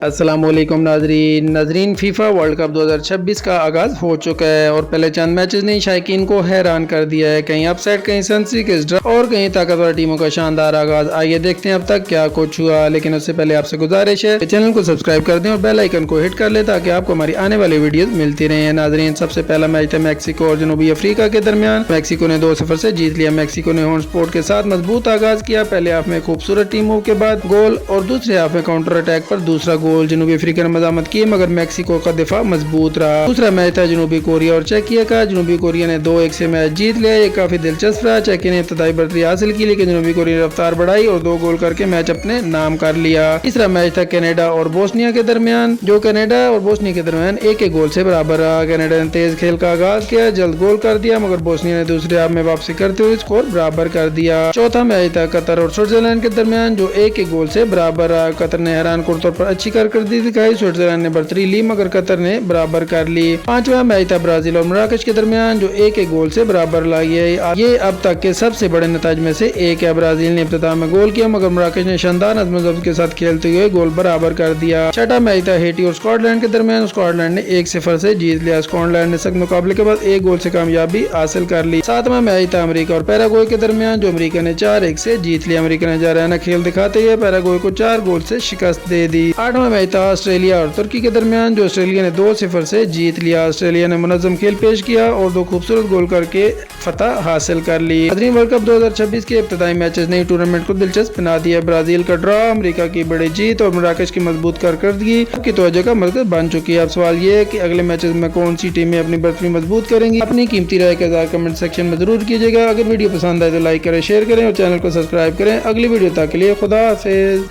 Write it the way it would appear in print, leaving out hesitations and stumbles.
अस्सलाम वालेकुम नाजरीन फीफा वर्ल्ड कप 2026 का आगाज़ हो चुका है और पहले चंद मैचेस ने शायकीन को हैरान कर दिया है। कहीं अपसेट, कहीं सनसनीखेज ड्रा और कहीं ताकतवर टीमों का शानदार आगाज़। आइए देखते हैं अब तक क्या कुछ हुआ, लेकिन उससे पहले आपसे गुजारिश है चैनल को सब्सक्राइब कर दें और बेल आइकन को हिट कर लें ताकि आपको हमारी आने वाली वीडियोस मिलती रहें। नाजरीन, सबसे पहला मैच था मैक्सिको और जनूबी अफ्रीका के दरमियान। मैक्सिको ने 2-0 से जीत लिया। मैक्सिको ने होम स्पोर्ट के साथ मजबूत आगाज किया। पहले हाफ में खूबसूरत टीम मूव के बाद गोल और दूसरे हाफ में काउंटर अटैक पर दूसरा गोल। जनूबी अफ्रीका ने मजामत की मगर मैक्सिको का दिफा मजबूत रहा। दूसरा मैच था जनूबी कोरिया और चेकिया का। जनूबी कोरिया ने 2-1 से मैच जीत लिया। ये काफी दिलचस्प रहा। चेकिया ने इब्तदाई बढ़तरी हासिल की लेकिन जनूबी कोरिया ने रफ्तार बढ़ाई और 2 गोल करके मैच अपने नाम कर लिया। तीसरा मैच था कनाडा और बोस्निया के दरमियान, जो कनाडा और बोस्निया के दरमियान एक गोल से बराबर रहा। कनाडा ने तेज खेल का आगाज किया, जल्द गोल कर दिया मगर बोस्निया ने दूसरे हाफ में वापसी करते हुए स्कोर बराबर कर दिया। चौथा मैच था कतर और स्विट्जरलैंड के दरमियान, जो एक गोल से बराबर रहा। कतर ने हैरान कुन तौर पर अच्छी कारकर्दगी दिखाई। स्विट्जरलैंड ने बढ़तरी ली मगर कतर ने बराबर कर ली। पांचवा मैच था ब्राजील और मराकश के दरमियान, जो एक गोल से बराबर ला। ये अब तक के सबसे बड़े नतीज में से एक है। ब्राजील ने इब्तिदा में गोल किया मगर मराकश ने शानदार नज़्म ज़ब्त के साथ खेलते हुए गोल बराबर कर दिया। छठा मैच था हेटी और स्कॉटलैंड के दरमियान। स्कॉटलैंड ने 1-0 से जीत लिया। स्कॉटलैंड ने सख्त मुकाबले के बाद 1 गोल से कामयाबी हासिल कर ली। सातवां मैच था अमेरिका और पैराग्वे के दरमियान, जो अमेरिका ने 4-1 से जीत लिया। अमेरिका ने जाराना खेल दिखाते हुए पैराग्वे को 4 गोल से शिकस्त दे दी। आठवां मैच था ऑस्ट्रेलिया और तुर्की के दरमियान, जो ऑस्ट्रेलिया ने 2-0 से जीत लिया। ऑस्ट्रेलिया ने मुनज़्ज़म खेल पेश किया और 2 खूबसूरत गोल करके फतह हासिल कर ली। वर्ल्ड कप 2026 के इब्तिदाई मैचेस ने टूर्नामेंट को दिलचस्प बना दिया। ब्राजील का ड्रॉ, अमेरिका की बड़ी जीत और मराकश की मजबूत कारकर्दगी की तवज्जो का मरकज बन चुकी है। अब सवाल ये है कि अगले मैचेस में कौन सी टीमें अपनी बढ़तरी मजबूत करेंगी। अपनी कीमती राय के साथ कमेंट सेक्शन में जरूर कीजिएगा। अगर वीडियो पसंद आए तो लाइक करें, शेयर करें और चैनल को सब्सक्राइब करें। अगली वीडियो तक के लिए खुदा हाफिज।